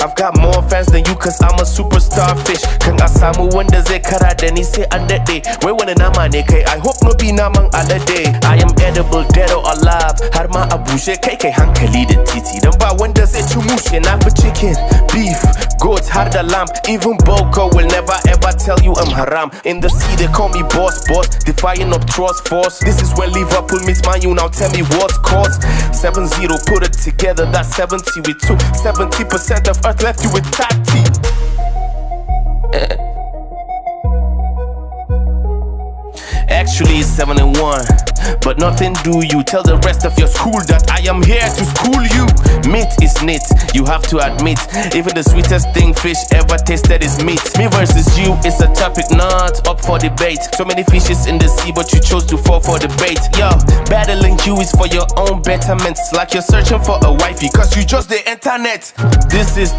I've got more fans than you cause I'm a superstar fish. Kan a samu wanda zai kara da ni sai an daɗe. Wai wani nama ne kai, I hope no be naman alade. I am edible, dead or alive, har ma a bushe. Kai hankali da titi, dan ba wanda zai ci mushe. Na fi chicken, beef, goat, har da lamb. Even Boko will never ever tell you I'm haram. In the sea they call me boss, defying up trust force. This is where Liverpool meets Man U, now tell me what's cause. 7-0, put it together, that's 70 with 2. 70% of earth left you with Tati. Actually it's 7-1, but nothing do you. Tell the rest of your school that I am here to school you. Meat is neat, you have to admit. Even the sweetest thing fish ever tasted is meat. Me versus you is a topic not up for debate. So many fishes in the sea, but you chose to fall for the bait. Yo, battling you is for your own betterment. Like you're searching for a wifey, cause you just the internet. This is